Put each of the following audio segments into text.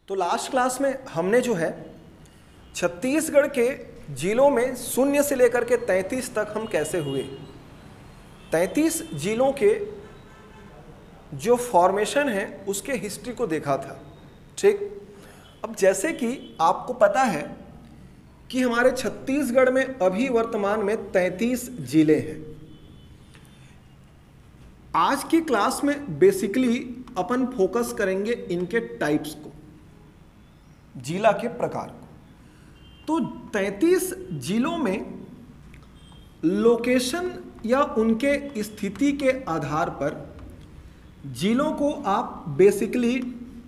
तो last class में हमने जो है छत्तीसगढ़ के जिलों में 0 से लेकर के 33 तक हम कैसे हुए, 33 जिलों के जो फॉर्मेशन है उसके हिस्ट्री को देखा था। ठीक, अब जैसे कि आपको पता है कि हमारे छत्तीसगढ़ में अभी वर्तमान में 33 जिले हैं। आज की क्लास में बेसिकली अपन फोकस करेंगे इनके टाइप्स को, जिला के प्रकार को। तो 33 जिलों में लोकेशन या उनके स्थिति के आधार पर जिलों को आप बेसिकली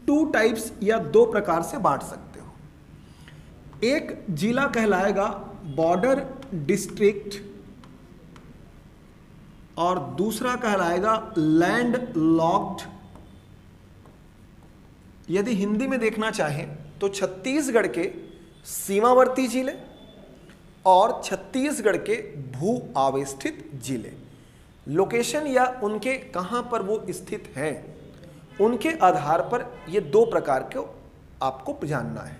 2 टाइप्स या 2 प्रकार से बांट सकते हो। एक जिला कहलाएगा बॉर्डर डिस्ट्रिक्ट और दूसरा कहलाएगा लैंड लॉक्ड। यदि हिंदी में देखना चाहें तो छत्तीसगढ़ के सीमावर्ती जिले और छत्तीसगढ़ के भू आवेष्टित जिले, लोकेशन या उनके कहां पर वो स्थित हैं उनके आधार पर ये 2 प्रकार के आपको जानना है।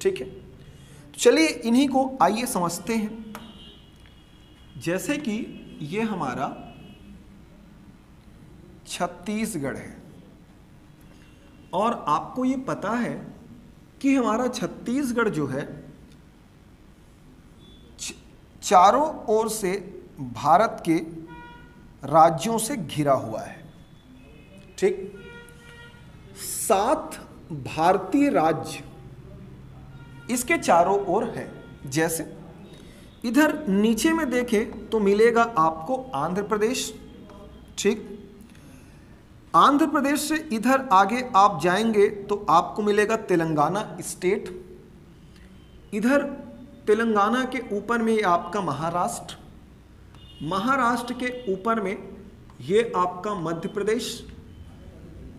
ठीक है, चलिए इन्हीं को आइए समझते हैं। जैसे कि ये हमारा छत्तीसगढ़ है और आपको ये पता है कि हमारा छत्तीसगढ़ जो है चारों ओर से भारत के राज्यों से घिरा हुआ है। ठीक, 7 भारतीय राज्य इसके चारों ओर है। जैसे इधर नीचे में देखें तो मिलेगा आपको आंध्र प्रदेश। ठीक, आंध्र प्रदेश से इधर आगे आप जाएंगे तो आपको मिलेगा तेलंगाना स्टेट। इधर तेलंगाना के ऊपर में ये आपका महाराष्ट्र, महाराष्ट्र के ऊपर में ये आपका मध्य प्रदेश।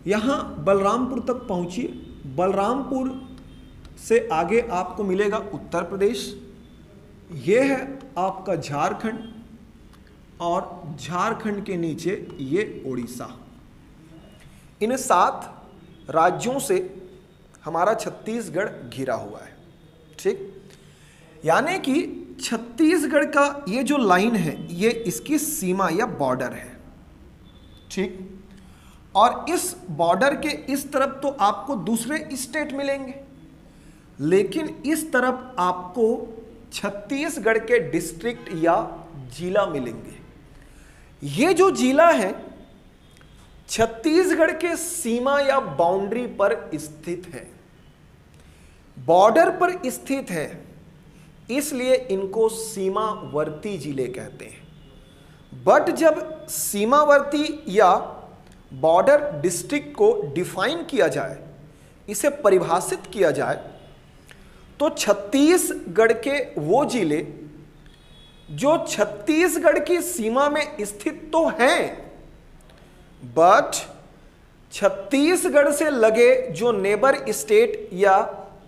यहाँ बलरामपुर तक पहुँचिए, बलरामपुर से आगे आपको मिलेगा उत्तर प्रदेश। ये है आपका झारखंड और झारखंड के नीचे ये उड़ीसा। इन 7 राज्यों से हमारा छत्तीसगढ़ घिरा हुआ है। ठीक, यानी कि छत्तीसगढ़ का ये जो लाइन है ये इसकी सीमा या बॉर्डर है। ठीक, और इस बॉर्डर के इस तरफ तो आपको दूसरे स्टेट मिलेंगे, लेकिन इस तरफ आपको छत्तीसगढ़ के डिस्ट्रिक्ट या जिला मिलेंगे। ये जो जिला है छत्तीसगढ़ के सीमा या बाउंड्री पर स्थित है, बॉर्डर पर स्थित है, इसलिए इनको सीमावर्ती जिले कहते हैं। बट जब सीमावर्ती या बॉर्डर डिस्ट्रिक्ट को डिफाइन किया जाए, इसे परिभाषित किया जाए, तो छत्तीसगढ़ के वो जिले जो छत्तीसगढ़ की सीमा में स्थित तो हैं, बट छत्तीसगढ़ से लगे जो नेबर स्टेट या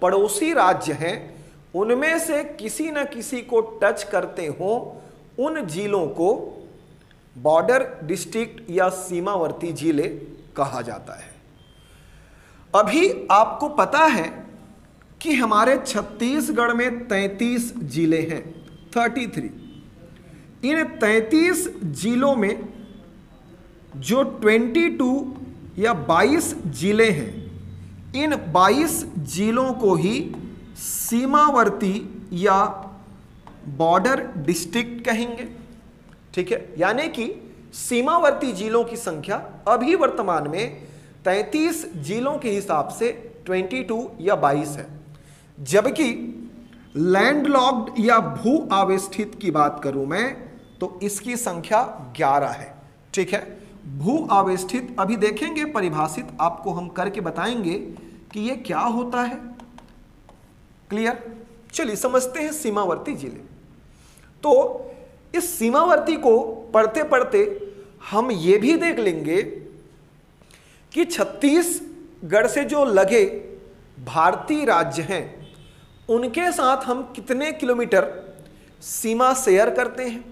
पड़ोसी राज्य हैं उनमें से किसी न किसी को टच करते हो, उन जिलों को बॉर्डर डिस्ट्रिक्ट या सीमावर्ती जिले कहा जाता है। अभी आपको पता है कि हमारे छत्तीसगढ़ में 33 जिले हैं, 33। इन 33 जिलों में जो 22 या 22 जिले हैं, इन 22 जिलों को ही सीमावर्ती या बॉर्डर डिस्ट्रिक्ट कहेंगे। ठीक है, यानी कि सीमावर्ती जिलों की संख्या अभी वर्तमान में 33 जिलों के हिसाब से 22 या 22 है। जबकि लैंडलॉक्ड या भू आवेष्टित की बात करूं मैं तो इसकी संख्या 11 है। ठीक है, भू आवेष्टित अभी देखेंगे, परिभाषित आपको हम करके बताएंगे कि ये क्या होता है। क्लियर, चलिए समझते हैं सीमावर्ती जिले। तो इस सीमावर्ती को पढ़ते पढ़ते हम ये भी देख लेंगे कि छत्तीसगढ़ से जो लगे भारतीय राज्य हैं उनके साथ हम कितने किलोमीटर सीमा शेयर करते हैं,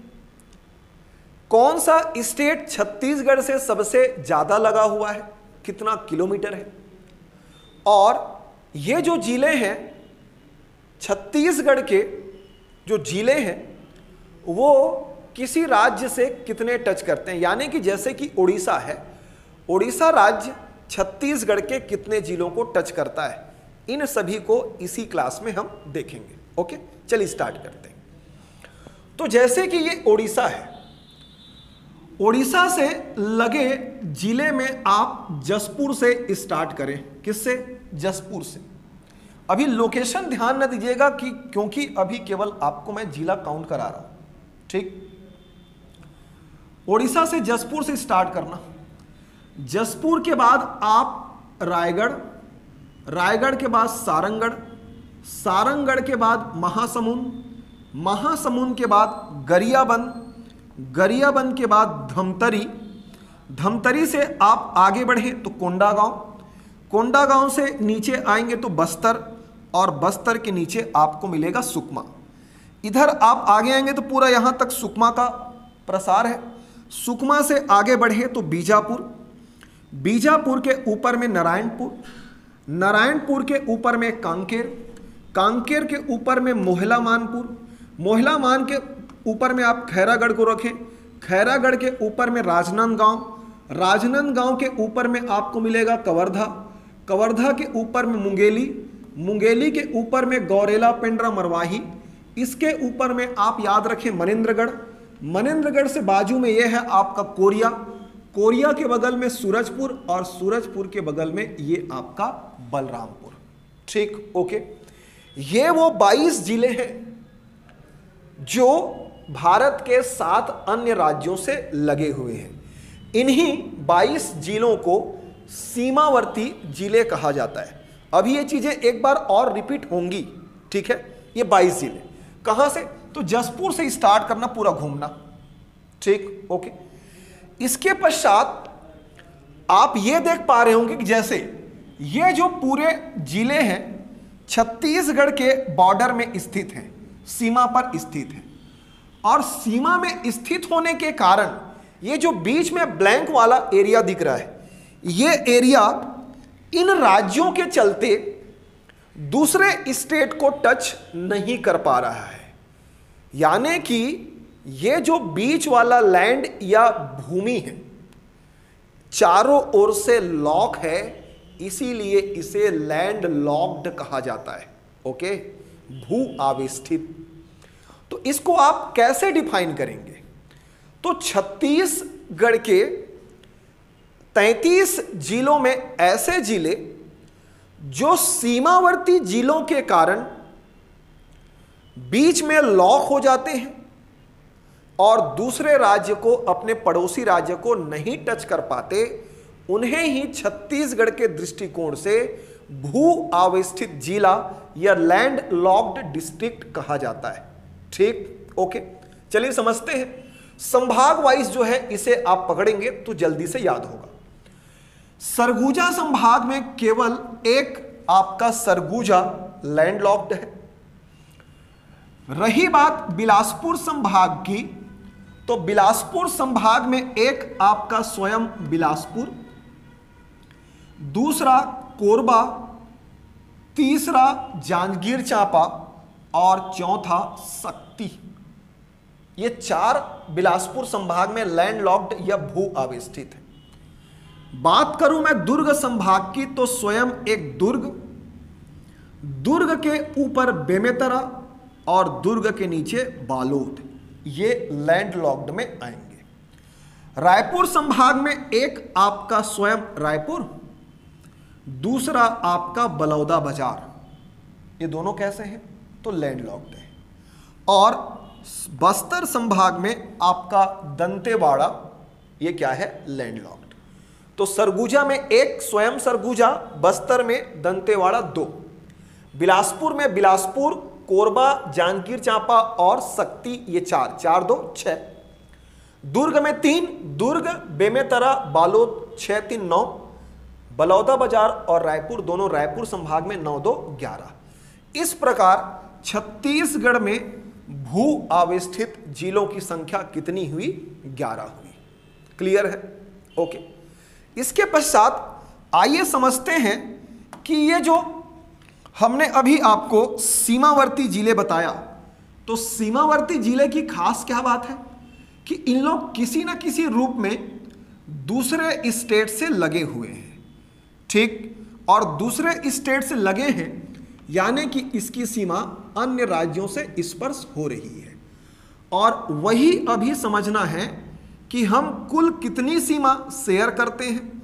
कौन सा स्टेट छत्तीसगढ़ से सबसे ज्यादा लगा हुआ है, कितना किलोमीटर है, और ये जो जिले हैं छत्तीसगढ़ के जो जिले हैं वो किसी राज्य से कितने टच करते हैं, यानी कि जैसे कि उड़ीसा है, उड़ीसा राज्य छत्तीसगढ़ के कितने जिलों को टच करता है, इन सभी को इसी क्लास में हम देखेंगे। ओके, चलिए स्टार्ट करते हैं। तो जैसे कि ये उड़ीसा है, उड़ीसा से लगे जिले में आप जसपुर से स्टार्ट करें। किससे? जसपुर से। अभी लोकेशन ध्यान न दीजिएगा कि क्योंकि अभी केवल आपको मैं जिला काउंट करा रहा हूं, ठीक। उड़ीसा से जसपुर से स्टार्ट करना, जसपुर के बाद आप रायगढ़, रायगढ़ के बाद सारंगढ़, सारंगढ़ के बाद महासमुंद, महासमुंद के बाद गरियाबंद, गरियाबंद के बाद धमतरी, धमतरी से आप आगे बढ़े तो कोंडागांव, कोंडागांव से नीचे आएंगे तो बस्तर, और बस्तर के नीचे आपको मिलेगा सुकमा। इधर आप आगे आएंगे तो पूरा यहां तक सुकमा का प्रसार है। सुकमा से आगे बढ़े तो बीजापुर, बीजापुर के ऊपर में नारायणपुर, नारायणपुर के ऊपर में कांकेर, कांकेर के ऊपर में मोहला मानपुर, मोहला मान के ऊपर में आप खैरागढ़ को रखें, खैरागढ़ के ऊपर में राजनांदगांव, राजनांदगांव के ऊपर में आपको मिलेगा कवर्धा, कवर्धा के ऊपर में मुंगेली, मुंगेली के ऊपर में गौरेला पेंड्रा मरवाही, इसके ऊपर में आप याद रखें मनेंद्रगढ़, मनेंद्रगढ़ से बाजू में यह है आपका कोरिया, कोरिया के बगल में सूरजपुर, और सूरजपुर के बगल में ये आपका बलरामपुर। ठीक, ओके। ये वो 22 जिले हैं जो भारत के 7 अन्य राज्यों से लगे हुए हैं। इन्हीं 22 जिलों को सीमावर्ती जिले कहा जाता है। अभी ये चीजें एक बार और रिपीट होंगी, ठीक है। ये 22 जिले कहां से? तो जसपुर से स्टार्ट करना, पूरा घूमना, ठीक, ओके। इसके पश्चात आप ये देख पा रहे होंगे कि जैसे ये जो पूरे जिले हैं छत्तीसगढ़ के बॉर्डर में स्थित हैं, सीमा पर स्थित हैं, और सीमा में स्थित होने के कारण ये जो बीच में ब्लैंक वाला एरिया दिख रहा है, ये एरिया इन राज्यों के चलते दूसरे स्टेट को टच नहीं कर पा रहा है। यानी कि ये जो बीच वाला लैंड या भूमि है चारों ओर से लॉक है, इसीलिए इसे लैंड लॉक्ड कहा जाता है। ओके, भू आवेष्टित। तो इसको आप कैसे डिफाइन करेंगे? तो छत्तीसगढ़ के 33 जिलों में ऐसे जिले जो सीमावर्ती जिलों के कारण बीच में लॉक हो जाते हैं और दूसरे राज्य को, अपने पड़ोसी राज्य को नहीं टच कर पाते, उन्हें ही छत्तीसगढ़ के दृष्टिकोण से भू आवेष्टित जिला या लैंड लॉक्ड डिस्ट्रिक्ट कहा जाता है। ठीक, ओके। चलिए समझते हैं। संभाग वाइज जो है इसे आप पकड़ेंगे तो जल्दी से याद होगा। सरगुजा संभाग में केवल एक आपका सरगुजा लैंड लॉक्ड है। रही बात बिलासपुर संभाग की, तो बिलासपुर संभाग में एक आपका स्वयं बिलासपुर, दूसरा कोरबा, तीसरा जांजगीर चांपा और चौथा शक्ति। ये 4 बिलासपुर संभाग में लैंड लॉक्ड या भू आवेष्टित है। बात करूं मैं दुर्ग संभाग की, तो स्वयं एक दुर्ग, दुर्ग के ऊपर बेमेतरा और दुर्ग के नीचे बालोद, ये लैंड लॉक्ड में आएंगे। रायपुर संभाग में एक आपका स्वयं रायपुर, दूसरा आपका बलौदा बाजार, ये दोनों कैसे हैं? तो लैंड लॉक्ड है। और बस्तर संभाग में आपका दंतेवाड़ा, ये क्या है? Land locked. तो सरगुजा में एक स्वयं सरगुजा, बस्तर में दंतेवाड़ा 2, बिलासपुर में बिलासपुर, कोरबा, जांजगीर चांपा और शक्ति, ये 4, 4 2 6। दुर्ग में 3, दुर्ग, बेमेतरा, बालोद 6 3 9, बलौदा बाजार और रायपुर, दोनों रायपुर संभाग में 9 2 11। इस प्रकार छत्तीसगढ़ में भू आवेष्टित जिलों की संख्या कितनी हुई? 11 हुई। क्लियर है? ओके। इसके पश्चात आइए समझते हैं कि ये जो हमने अभी आपको सीमावर्ती जिले बताया, तो सीमावर्ती जिले की खास क्या बात है कि इन लोग किसी न किसी रूप में दूसरे स्टेट से लगे हुए हैं, ठीक, और दूसरे स्टेट से लगे हैं यानी कि इसकी सीमा अन्य राज्यों से स्पर्श हो रही है। और वही अभी समझना है कि हम कुल कितनी सीमा शेयर करते हैं,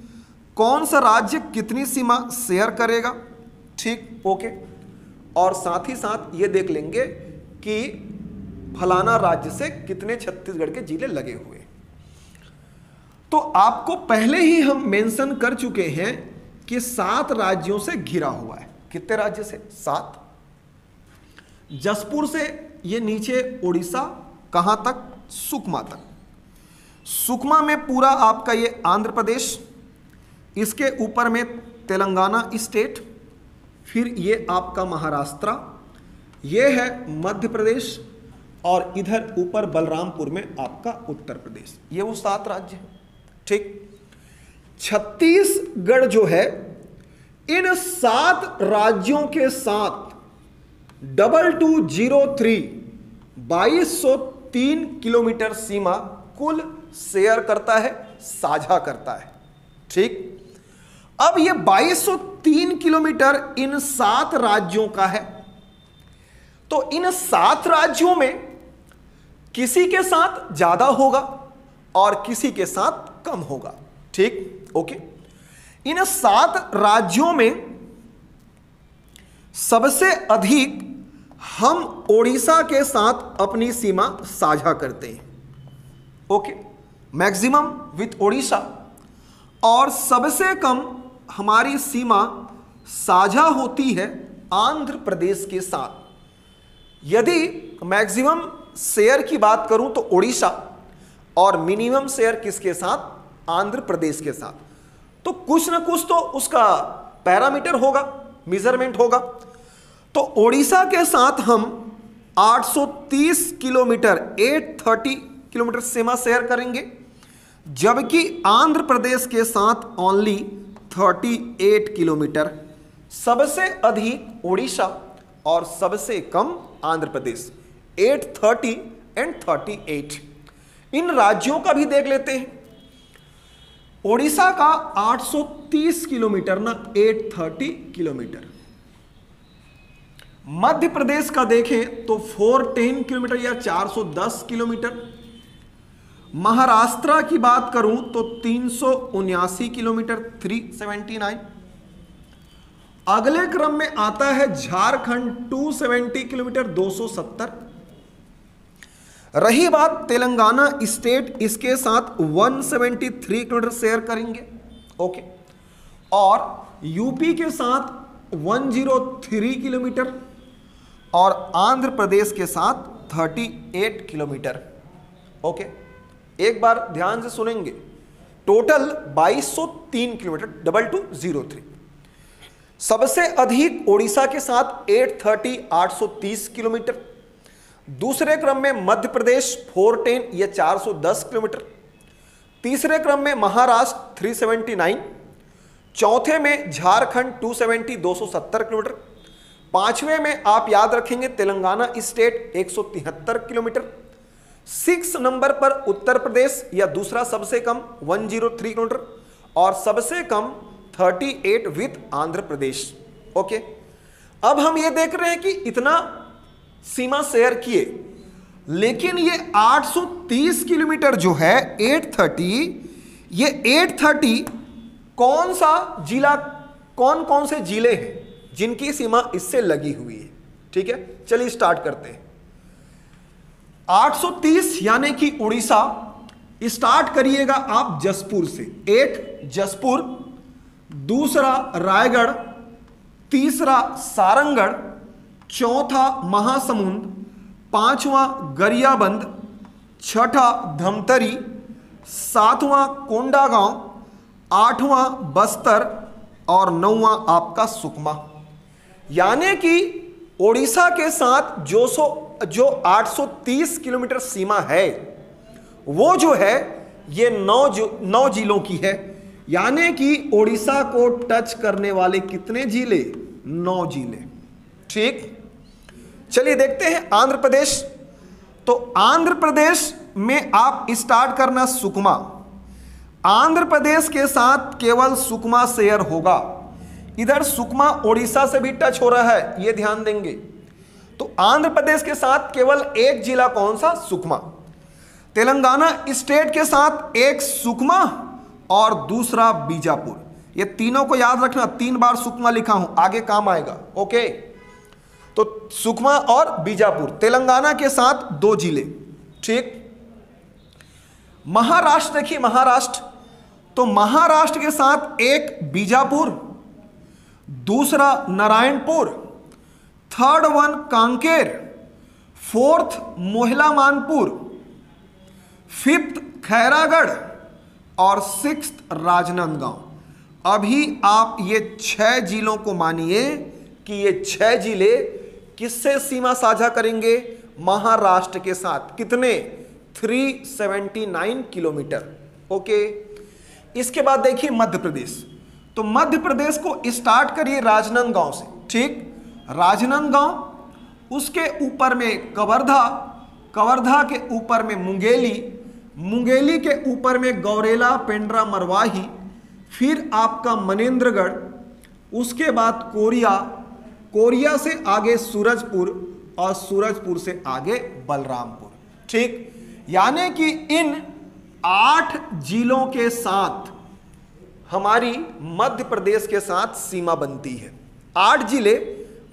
कौन सा राज्य कितनी सीमा शेयर करेगा, ठीक, ओके। और साथ ही साथ ये देख लेंगे कि फलाना राज्य से कितने छत्तीसगढ़ के जिले लगे हुए। तो आपको पहले ही हम मेंशन कर चुके हैं कि 7 राज्यों से घिरा हुआ है। कितने राज्य से? 7। जसपुर से ये नीचे उड़ीसा, कहां तक? सुकमा तक। सुकमा में पूरा आपका ये आंध्र प्रदेश, इसके ऊपर में तेलंगाना स्टेट, फिर ये आपका महाराष्ट्र, ये है मध्य प्रदेश, और इधर ऊपर बलरामपुर में आपका उत्तर प्रदेश। ये वो 7 राज्य हैं, ठीक। छत्तीसगढ़ जो है इन 7 राज्यों के साथ 2203 2203 किलोमीटर सीमा कुल शेयर करता है, साझा करता है, ठीक। अब ये 2203 किलोमीटर इन 7 राज्यों का है, तो इन 7 राज्यों में किसी के साथ ज्यादा होगा और किसी के साथ कम होगा, ठीक, ओके। इन 7 राज्यों में सबसे अधिक हम ओडिशा के साथ अपनी सीमा साझा करते हैं, ओके, मैक्सिमम विथ ओडिशा, और सबसे कम हमारी सीमा साझा होती है आंध्र प्रदेश के साथ। यदि मैक्सिमम शेयर की बात करूं तो ओडिशा, और मिनिमम शेयर किसके साथ? आंध्र प्रदेश के साथ। तो कुछ ना कुछ तो उसका पैरामीटर होगा, मेजरमेंट होगा। तो ओडिशा के साथ हम 830 किलोमीटर 830 किलोमीटर सीमा शेयर करेंगे, जबकि आंध्र प्रदेश के साथ ओनली 38 किलोमीटर। सबसे अधिक ओडिशा और सबसे कम आंध्र प्रदेश, 830 एंड 38। इन राज्यों का भी देख लेते हैं। ओडिशा का 830 किलोमीटर ना 830 किलोमीटर। मध्य प्रदेश का देखें तो 410 किलोमीटर या 410 किलोमीटर। महाराष्ट्र की बात करूं तो 379 किलोमीटर 379। अगले क्रम में आता है झारखंड 270 किलोमीटर 270। रही बात तेलंगाना स्टेट, इसके साथ 173 किलोमीटर शेयर करेंगे, ओके। और यूपी के साथ 103 किलोमीटर और आंध्र प्रदेश के साथ 38 किलोमीटर, ओके। एक बार ध्यान से सुनेंगे, टोटल 2203 किलोमीटर 2203। सबसे अधिक ओडिशा के साथ 830 किलोमीटर। दूसरे क्रम में मध्य प्रदेश 410 या 410 किलोमीटर। तीसरे क्रम में महाराष्ट्र 379। चौथे में झारखंड 270 270 किलोमीटर। पांचवें में आप याद रखेंगे तेलंगाना स्टेट 173 किलोमीटर। 6 नंबर पर उत्तर प्रदेश या दूसरा सबसे कम 103 किलोमीटर और सबसे कम 38 विथ आंध्र प्रदेश, ओके। अब हम ये देख रहे हैं कि इतना सीमा शेयर किए, लेकिन ये 830 किलोमीटर जो है 830, ये 830 कौन सा जिला, कौन कौन से जिले हैं जिनकी सीमा इससे लगी हुई है, ठीक है। चलिए स्टार्ट करते हैं। 830 यानी कि उड़ीसा, स्टार्ट करिएगा आप जसपुर से। एक जसपुर, दूसरा रायगढ़, तीसरा सारंगढ़, चौथा महासमुंद, पांचवा गरियाबंद, छठा धमतरी, सातवां कोंडागांव, आठवां बस्तर और नौवां आपका सुकमा। यानी कि ओडिशा के साथ जो 830 किलोमीटर सीमा है वो जो है ये 9 जिलों की है। यानी कि ओडिशा को टच करने वाले कितने जिले? 9 जिले, ठीक, चलिए देखते हैं आंध्र प्रदेश। तो आंध्र प्रदेश में आप स्टार्ट करना सुकमा। आंध्र प्रदेश के साथ केवल सुकमा शेयर होगा। इधर सुकमा ओडिशा से भी टच हो रहा है, ये ध्यान देंगे। तो आंध्र प्रदेश के साथ केवल एक जिला कौन सा? सुकमा। तेलंगाना स्टेट के साथ एक सुकमा और दूसरा बीजापुर। ये तीनों को याद रखना, 3 बार सुकमा लिखा हूं, आगे काम आएगा। ओके, तो सुकमा और बीजापुर तेलंगाना के साथ 2 जिले। ठीक, महाराष्ट्र देखिए, महाराष्ट्र, तो महाराष्ट्र के साथ एक बीजापुर, दूसरा Narayanpur, third one Kanker, fourth Mohlamanpur, fifth Khairagarh और 6th राजनांदगांव। अभी आप ये 6 जिलों को मानिए कि ये 6 जिले किससे सीमा साझा करेंगे? महाराष्ट्र के साथ। कितने? 379 किलोमीटर। ओके, इसके बाद देखिए मध्य प्रदेश। तो मध्य प्रदेश को स्टार्ट करिए राजनांदगांव से। ठीक, राजनांदगांव, उसके ऊपर में कवर्धा, कवर्धा के ऊपर में मुंगेली, मुंगेली के ऊपर में गौरेला, पेंड्रा, मरवाही, फिर आपका मनेंद्रगढ़, उसके बाद कोरिया, कोरिया से आगे सूरजपुर और सूरजपुर से आगे बलरामपुर। ठीक, यानी कि इन 8 जिलों के साथ हमारी मध्य प्रदेश के साथ सीमा बनती है। 8 जिले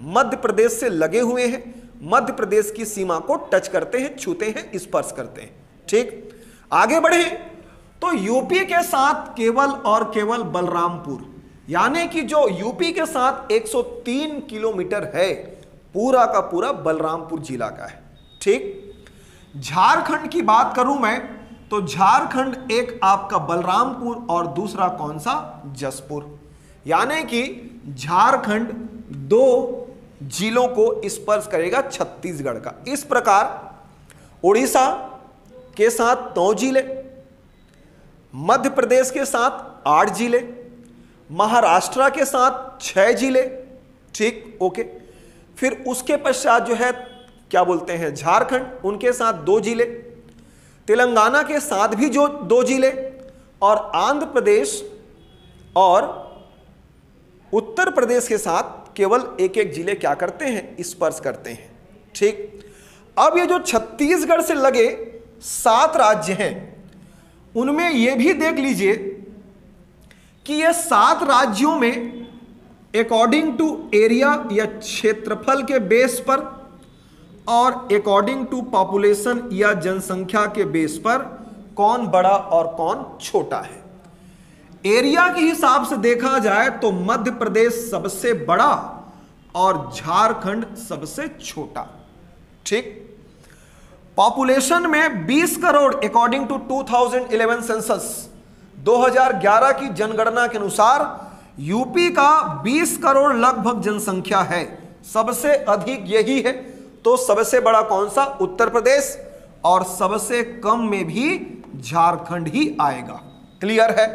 मध्य प्रदेश से लगे हुए हैं, मध्य प्रदेश की सीमा को टच करते हैं, छूते हैं, स्पर्श करते हैं। ठीक, आगे बढ़े तो यूपी के साथ केवल और केवल बलरामपुर, यानी कि जो यूपी के साथ 103 किलोमीटर है, पूरा का पूरा बलरामपुर जिला का है। ठीक, झारखंड की बात करूं मैं तो झारखंड एक आपका बलरामपुर और दूसरा कौन सा? जसपुर। यानी कि झारखंड 2 जिलों को स्पर्श करेगा छत्तीसगढ़ का। इस प्रकार उड़ीसा के साथ 9 जिले, मध्य प्रदेश के साथ 8 जिले, महाराष्ट्र के साथ 6 जिले। ठीक, ओके, फिर उसके पश्चात जो है क्या बोलते हैं झारखंड, उनके साथ 2 जिले, तेलंगाना के साथ भी जो 2 जिले, और आंध्र प्रदेश और उत्तर प्रदेश के साथ केवल एक एक जिले क्या करते हैं? स्पर्श करते हैं। ठीक, अब ये जो छत्तीसगढ़ से लगे 7 राज्य हैं, उनमें यह भी देख लीजिए कि ये 7 राज्यों में अकॉर्डिंग टू एरिया या क्षेत्रफल के बेस पर और अकॉर्डिंग टू पॉपुलेशन या जनसंख्या के बेस पर कौन बड़ा और कौन छोटा है। एरिया के हिसाब से देखा जाए तो मध्य प्रदेश सबसे बड़ा और झारखंड सबसे छोटा। ठीक, पॉपुलेशन में 20 करोड़ अकॉर्डिंग टू 2011 सेंसस, 2011 की जनगणना के अनुसार यूपी का 20 करोड़ लगभग जनसंख्या है, सबसे अधिक यही है। तो सबसे बड़ा कौन सा? उत्तर प्रदेश, और सबसे कम में भी झारखंड ही आएगा। क्लियर है?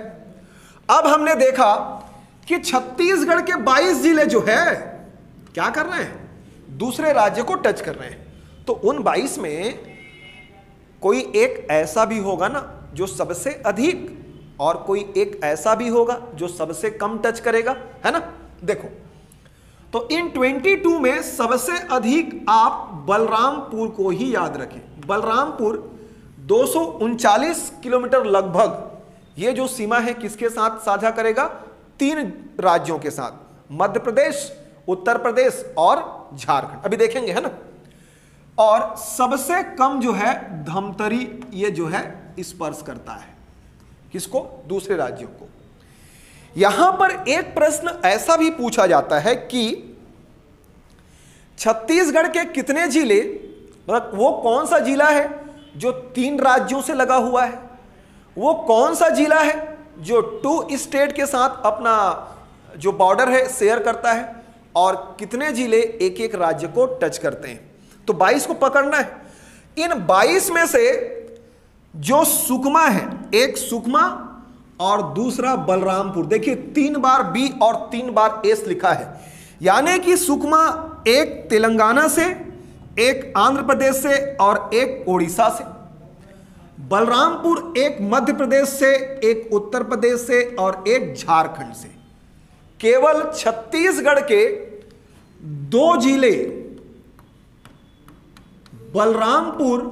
अब हमने देखा कि छत्तीसगढ़ के 22 जिले जो है क्या कर रहे हैं? दूसरे राज्य को टच कर रहे हैं। तो उन 22 में कोई एक ऐसा भी होगा ना जो सबसे अधिक, और कोई एक ऐसा भी होगा जो सबसे कम टच करेगा, है ना? देखो, तो इन 22 में सबसे अधिक आप बलरामपुर को ही याद रखें। बलरामपुर 239 किलोमीटर लगभग, ये जो सीमा है किसके साथ साझा करेगा? 3 राज्यों के साथ, मध्य प्रदेश, उत्तर प्रदेश और झारखंड। अभी देखेंगे, है ना? और सबसे कम जो है धमतरी, ये जो है स्पर्श करता है किसको? दूसरे राज्यों को। यहां पर एक प्रश्न ऐसा भी पूछा जाता है कि छत्तीसगढ़ के कितने जिले, मतलब वो कौन सा जिला है जो 3 राज्यों से लगा हुआ है, वो कौन सा जिला है जो 2 स्टेट के साथ अपना जो बॉर्डर है शेयर करता है, और कितने जिले एक एक राज्य को टच करते हैं। तो 22 को पकड़ना है। इन 22 में से जो सुकमा है, एक सुकमा और दूसरा बलरामपुर, देखिए 3 बार बी और 3 बार एस लिखा है, यानी कि सुकमा एक तेलंगाना से, एक आंध्र प्रदेश से और एक ओडिशा से। बलरामपुर एक मध्य प्रदेश से, एक उत्तर प्रदेश से और एक झारखंड से। केवल छत्तीसगढ़ के 2 जिले बलरामपुर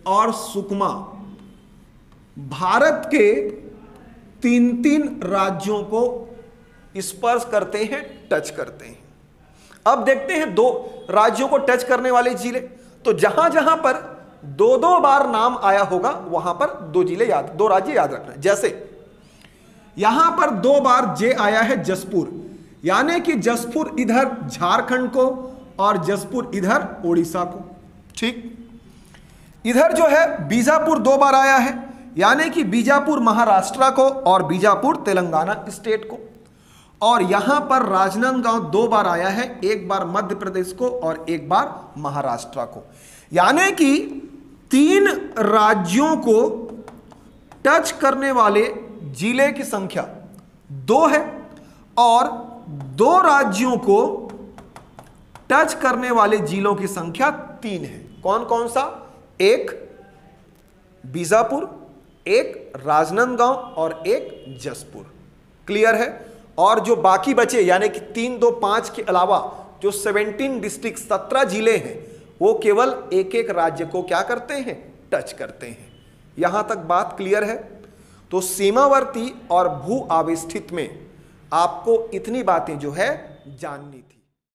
और सुकमा भारत के 3 राज्यों को स्पर्श करते हैं, टच करते हैं। अब देखते हैं 2 राज्यों को टच करने वाले जिले। तो जहां जहां पर 2 बार नाम आया होगा वहां पर 2 राज्य याद रखना। जैसे यहां पर 2 बार जे आया है जसपुर, यानी कि जसपुर इधर झारखंड को और जसपुर इधर ओडिशा को। ठीक, इधर जो है बीजापुर 2 बार आया है, यानी कि बीजापुर महाराष्ट्र को और बीजापुर तेलंगाना स्टेट को। और यहां पर राजनांदगांव 2 बार आया है, 1 बार मध्य प्रदेश को और 1 बार महाराष्ट्र को। यानी कि 3 राज्यों को टच करने वाले जिले की संख्या 2 है और 2 राज्यों को टच करने वाले जिलों की संख्या 3 है। कौन कौन सा? एक बीजापुर, एक राजनांदगांव और एक जसपुर। क्लियर है? और जो बाकी बचे यानी कि 3, 2, 5 के अलावा जो 17 डिस्ट्रिक्ट 17 जिले हैं वो केवल एक एक राज्य को क्या करते हैं? टच करते हैं। यहां तक बात क्लियर है? तो सीमावर्ती और भू आविष्ठित में आपको इतनी बातें जो है जाननी थी।